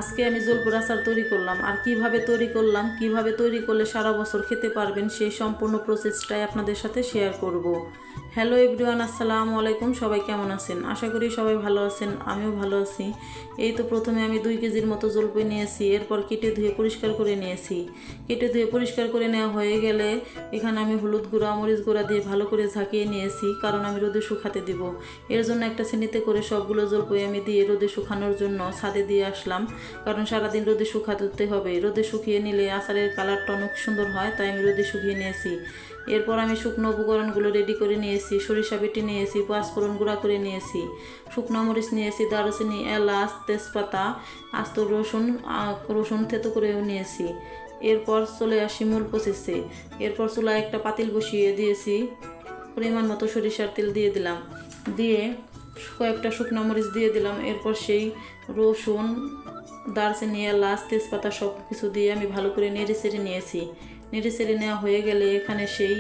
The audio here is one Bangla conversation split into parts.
আজকে আমি জলপুর আচার তৈরি করলাম, আর কিভাবে তৈরি করলাম, কিভাবে তৈরি করলে সারা বছর খেতে পারবেন সেই সম্পূর্ণ প্রসেসটাই আপনাদের সাথে শেয়ার করব। হ্যালো এভরিওয়ান, আসসালামু আলাইকুম। সবাই কেমন আছেন? আশা করি সবাই ভালো আছেন, আমিও ভালো আছি। এই তো প্রথমে আমি 2 কেজির মতো জলপাই নিয়েছি, এরপর কেটে ধুয়ে পরিষ্কার করে নিয়েছি। কেটে ধুয়ে পরিষ্কার করে নেওয়া হয়ে গেলে এখানে আমি হলুদ গুঁড়া, মরিচ গুঁড়া দিয়ে ভালো করে ঝাঁকিয়ে নিয়েছি, কারণ আমি রোদে শুকাতে দিব। এর জন্য একটা ছিনিতে করে সবগুলো জলপাই আমি দিয়ে রোদে শুকানোর জন্য ছাদে দিয়ে আসলাম, কারণ সারাদিন রোদে শুকাতে হবে। রোদে শুকিয়ে নিলে আচারের কালারটা অনেক সুন্দর হয়, তাই আমি রোদে শুকিয়ে নিয়েছি। এরপর আমি শুকনো উপকরণগুলো রেডি করে নিয়েছি। সরিষা বেটে নিয়েছি, পাঁচফোড়ন গুঁড়া করে নিয়েছি, শুকনো মরিচ নিয়েছি, দারুচিনি, এলাচ, তেজপাতা, আস্ত রসুন থেতো করেও নিয়েছি। এরপর চলে আসি মূল প্রসেসে। এরপর চুলায় একটা পাতিল বসিয়ে দিয়েছি, পরিমাণ মতো সরিষার তেল দিয়ে দিলাম, দিয়ে কয়েকটা শুকনো মরিচ দিয়ে দিলাম। এরপর সেই রসুন, দারচিনি, এলাচ, তেজপাতা সব কিছু দিয়ে আমি ভালো করে নেড়ে চেড়ে নিয়েছি। নেড়ে চেড়ে নেওয়া হয়ে গেলে এখানে সেই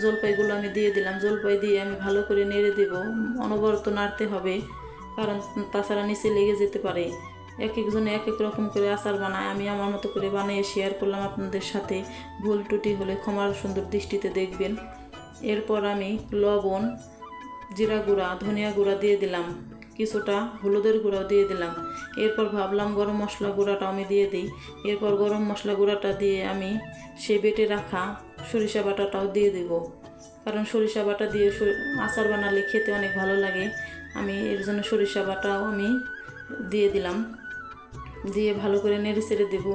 জলপাইগুলো আমি দিয়ে দিলাম। জলপাই দিয়ে আমি ভালো করে নেড়ে দেব, অনবরত নাড়তে হবে, কারণ তাছাড়া নিচে লেগে যেতে পারে। এক একজনে এক এক রকম করে আচার বানায়, আমি আমার মতো করে বানিয়ে শেয়ার করলাম আপনাদের সাথে। ভুল ত্রুটি হলে ক্ষমার সুন্দর দৃষ্টিতে দেখবেন। এরপর আমি লবণ, জিরা গুঁড়া, ধনিয়া গুঁড়া দিয়ে দিলাম, কিছুটা হলুদের গুঁড়াও দিয়ে দিলাম। এরপর ভাবলাম গরম মশলা গুঁড়াটা আমি দিয়ে দিই। এরপর গরম মশলা গুঁড়াটা দিয়ে আমি সেই বেটে রাখা সরিষা বাটাটাও দিয়ে দেব, কারণ সরিষা বাটা দিয়ে আচার বানালে খেতে অনেক ভালো লাগে। আমি এর জন্য সরিষা বাটাও আমি দিয়ে দিলাম, দিয়ে ভালো করে নেড়ে চেড়ে দেবো।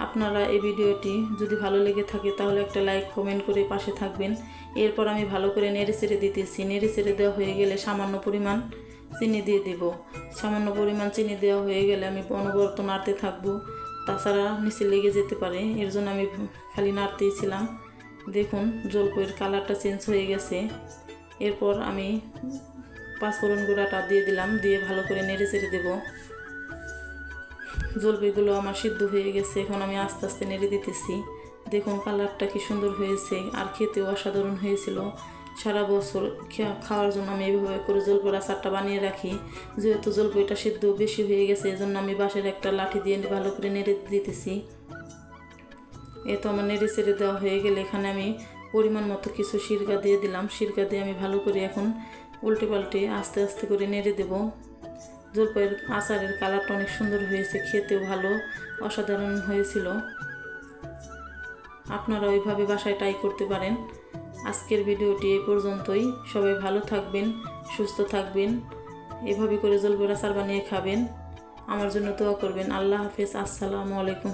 আপনারা এই ভিডিওটি যদি ভালো লেগে থাকে তাহলে একটা লাইক, কমেন্ট করে পাশে থাকবেন। এরপর আমি ভালো করে নেড়ে চেড়ে দিতেছি। নেড়ে চেড়ে দেওয়া হয়ে গেলে সামান্য পরিমাণ চিনি দিয়ে দেব। সামান্য পরিমাণ চিনি দেওয়া হয়ে গেলে আমি অনবরত নাড়তে থাকবো, তাছাড়া নিচে লেগে যেতে পারে। এর জন্য আমি খালি নাড়তেই ছিলাম। দেখুন জলপাইয়ের কালারটা চেঞ্জ হয়ে গেছে। এরপর আমি পাঁচফোড়ন গুঁড়াটা দিয়ে দিলাম, দিয়ে ভালো করে নেড়ে চেড়ে দেবো। জলপাইগুলো আমার সিদ্ধ হয়ে গেছে, এখন আমি আস্তে আস্তে নেড়ে দিতেছি। দেখুন কালারটা কি সুন্দর হয়েছে, আর খেতেও অসাধারণ হয়েছিল। সারা বছর খাওয়ার জন্য আমি এইভাবে করে জলপাইয়ের আচারটা বানিয়ে রাখি। যেহেতু জলপাইটা সিদ্ধ বেশি হয়ে গেছে, এজন্য আমি বাঁশের একটা লাঠি দিয়ে ভালো করে নেড়ে দিতেছি। এ তো আমার নেড়ে চেড়ে দেওয়া হয়ে গেলে এখানে আমি পরিমাণ মতো কিছু সিরকা দিয়ে দিলাম। সিরকা দিয়ে আমি ভালো করে এখন উল্টে পাল্টে আস্তে আস্তে করে নেড়ে দেবো। জলপাইয়ের আচারের কালারটা অনেক সুন্দর হয়েছে, খেতেও ভালো, অসাধারণ হয়েছিল। আপনারা ওইভাবে বাসায় ট্রাই করতে পারেন। আজকের ভিডিওটি এই পর্যন্তই। সবাই ভালো থাকবেন, সুস্থ থাকবেন, এভাবে করে জলপাইয়ের আচার বানিয়ে খাবেন। আমার জন্য দোয়া করবেন। আল্লাহ হাফেজ, আসসালামু আলাইকুম।